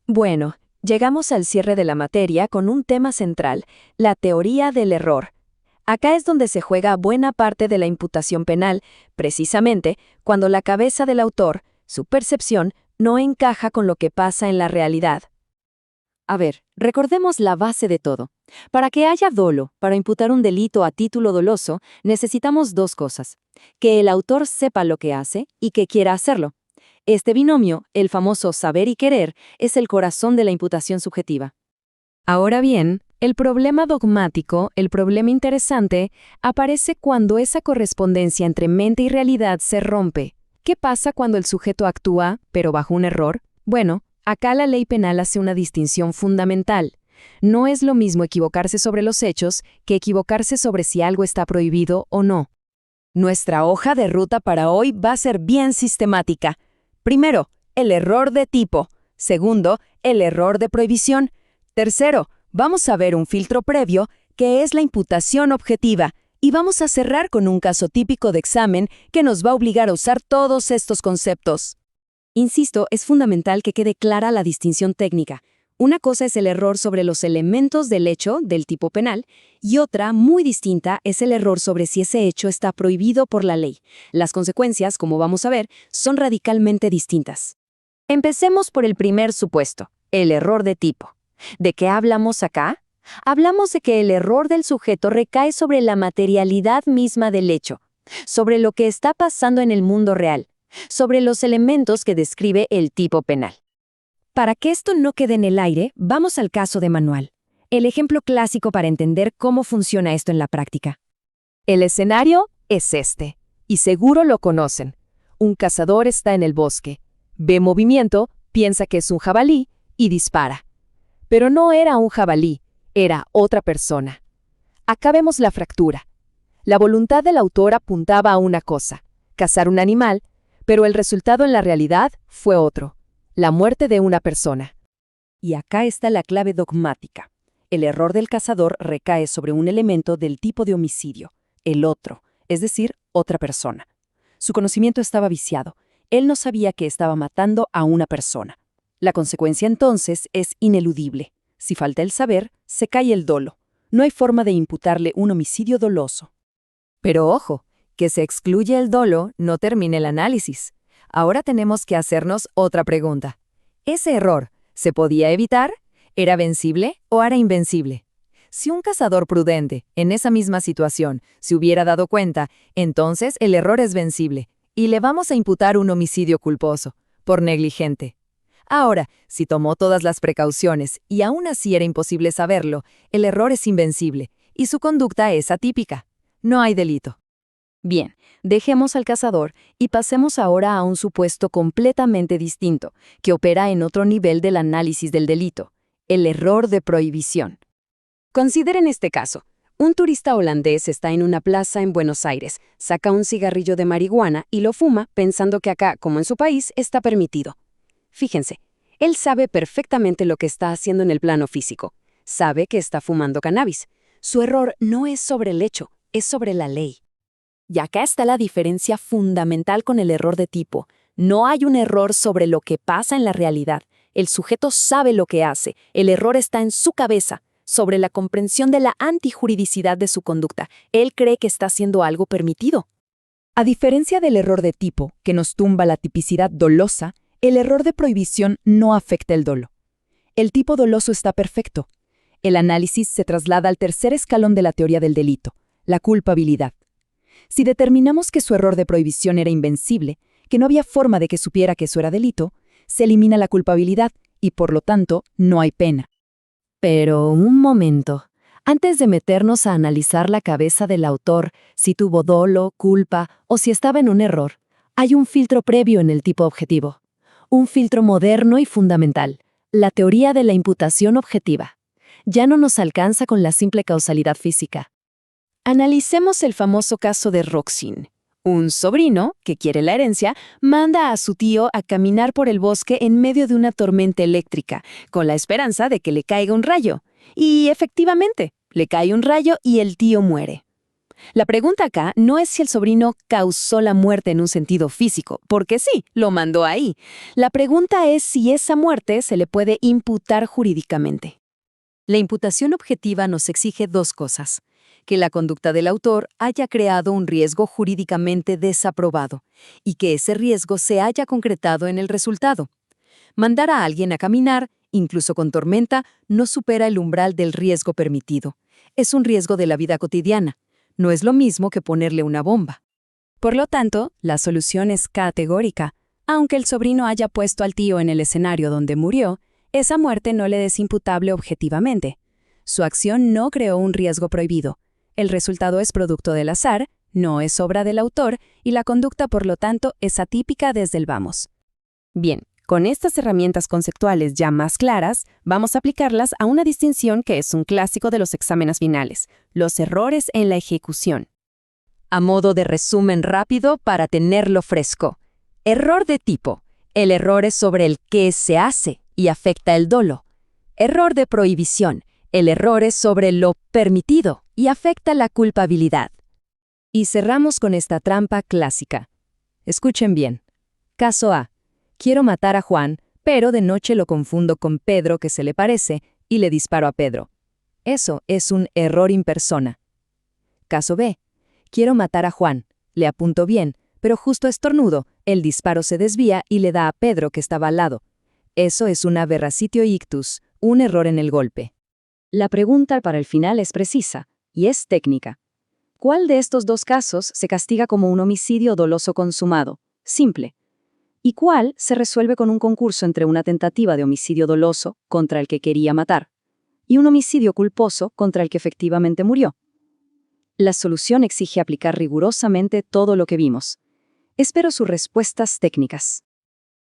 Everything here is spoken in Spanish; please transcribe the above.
Bueno, llegamos al cierre de la materia con un tema central, la teoría del error. Acá es donde se juega buena parte de la imputación penal, precisamente cuando la cabeza del autor, su percepción, no encaja con lo que pasa en la realidad. A ver, recordemos la base de todo. Para que haya dolo, para imputar un delito a título doloso, necesitamos dos cosas: que el autor sepa lo que hace y que quiera hacerlo. Este binomio, el famoso saber y querer, es el corazón de la imputación subjetiva. Ahora bien, el problema dogmático, el problema interesante, aparece cuando esa correspondencia entre mente y realidad se rompe. ¿Qué pasa cuando el sujeto actúa, pero bajo un error? Bueno, acá la ley penal hace una distinción fundamental. No es lo mismo equivocarse sobre los hechos que equivocarse sobre si algo está prohibido o no. Nuestra hoja de ruta para hoy va a ser bien sistemática. Primero, el error de tipo. Segundo, el error de prohibición. Tercero, vamos a ver un filtro previo, que es la imputación objetiva, y vamos a cerrar con un caso típico de examen que nos va a obligar a usar todos estos conceptos. Insisto, es fundamental que quede clara la distinción técnica. Una cosa es el error sobre los elementos del hecho, del tipo penal, y otra, muy distinta, es el error sobre si ese hecho está prohibido por la ley. Las consecuencias, como vamos a ver, son radicalmente distintas. Empecemos por el primer supuesto, el error de tipo. ¿De qué hablamos acá? Hablamos de que el error del sujeto recae sobre la materialidad misma del hecho, sobre lo que está pasando en el mundo real, sobre los elementos que describe el tipo penal. Para que esto no quede en el aire, vamos al caso de Manual, el ejemplo clásico para entender cómo funciona esto en la práctica. El escenario es este, y seguro lo conocen. Un cazador está en el bosque, ve movimiento, piensa que es un jabalí y dispara. Pero no era un jabalí, era otra persona. Acá vemos la fractura. La voluntad del autor apuntaba a una cosa, cazar un animal, pero el resultado en la realidad fue otro, la muerte de una persona. Y acá está la clave dogmática. El error del cazador recae sobre un elemento del tipo de homicidio, el otro, es decir, otra persona. Su conocimiento estaba viciado. Él no sabía que estaba matando a una persona. La consecuencia entonces es ineludible. Si falta el saber, se cae el dolo. No hay forma de imputarle un homicidio doloso. Pero ojo, que se excluye el dolo no termina el análisis. Ahora tenemos que hacernos otra pregunta. ¿Ese error se podía evitar? ¿Era vencible o era invencible? Si un cazador prudente, en esa misma situación, se hubiera dado cuenta, entonces el error es vencible, y le vamos a imputar un homicidio culposo, por negligente. Ahora, si tomó todas las precauciones y aún así era imposible saberlo, el error es invencible, y su conducta es atípica. No hay delito. Bien, dejemos al cazador y pasemos ahora a un supuesto completamente distinto, que opera en otro nivel del análisis del delito, el error de prohibición. Consideren este caso. Un turista holandés está en una plaza en Buenos Aires, saca un cigarrillo de marihuana y lo fuma pensando que acá, como en su país, está permitido. Fíjense, él sabe perfectamente lo que está haciendo en el plano físico. Sabe que está fumando cannabis. Su error no es sobre el hecho, es sobre la ley. Y acá está la diferencia fundamental con el error de tipo. No hay un error sobre lo que pasa en la realidad. El sujeto sabe lo que hace. El error está en su cabeza, sobre la comprensión de la antijuridicidad de su conducta. Él cree que está haciendo algo permitido. A diferencia del error de tipo, que nos tumba la tipicidad dolosa, el error de prohibición no afecta el dolo. El tipo doloso está perfecto. El análisis se traslada al tercer escalón de la teoría del delito, la culpabilidad. Si determinamos que su error de prohibición era invencible, que no había forma de que supiera que eso era delito, se elimina la culpabilidad y, por lo tanto, no hay pena. Pero un momento. Antes de meternos a analizar la cabeza del autor, si tuvo dolo, culpa o si estaba en un error, hay un filtro previo en el tipo objetivo. Un filtro moderno y fundamental, la teoría de la imputación objetiva. Ya no nos alcanza con la simple causalidad física. Analicemos el famoso caso de Roxin. Un sobrino, que quiere la herencia, manda a su tío a caminar por el bosque en medio de una tormenta eléctrica, con la esperanza de que le caiga un rayo. Y efectivamente, le cae un rayo y el tío muere. La pregunta acá no es si el sobrino causó la muerte en un sentido físico, porque sí, lo mandó ahí. La pregunta es si esa muerte se le puede imputar jurídicamente. La imputación objetiva nos exige dos cosas: que la conducta del autor haya creado un riesgo jurídicamente desaprobado y que ese riesgo se haya concretado en el resultado. Mandar a alguien a caminar, incluso con tormenta, no supera el umbral del riesgo permitido. Es un riesgo de la vida cotidiana. No es lo mismo que ponerle una bomba. Por lo tanto, la solución es categórica. Aunque el sobrino haya puesto al tío en el escenario donde murió, esa muerte no le es imputable objetivamente. Su acción no creó un riesgo prohibido. El resultado es producto del azar, no es obra del autor, y la conducta, por lo tanto, es atípica desde el vamos. Bien, con estas herramientas conceptuales ya más claras, vamos a aplicarlas a una distinción que es un clásico de los exámenes finales: los errores en la ejecución. A modo de resumen rápido para tenerlo fresco. Error de tipo: el error es sobre el qué se hace y afecta el dolo. Error de prohibición: el error es sobre lo permitido y afecta la culpabilidad. Y cerramos con esta trampa clásica. Escuchen bien. Caso A. Quiero matar a Juan, pero de noche lo confundo con Pedro, que se le parece, y le disparo a Pedro. Eso es un error in persona. Caso B. Quiero matar a Juan, le apunto bien, pero justo estornudo, el disparo se desvía y le da a Pedro, que estaba al lado. Eso es un aberratio ictus, un error en el golpe. La pregunta para el final es precisa, y es técnica. ¿Cuál de estos dos casos se castiga como un homicidio doloso consumado? Simple. ¿Y cuál se resuelve con un concurso entre una tentativa de homicidio doloso, contra el que quería matar, y un homicidio culposo, contra el que efectivamente murió? La solución exige aplicar rigurosamente todo lo que vimos. Espero sus respuestas técnicas.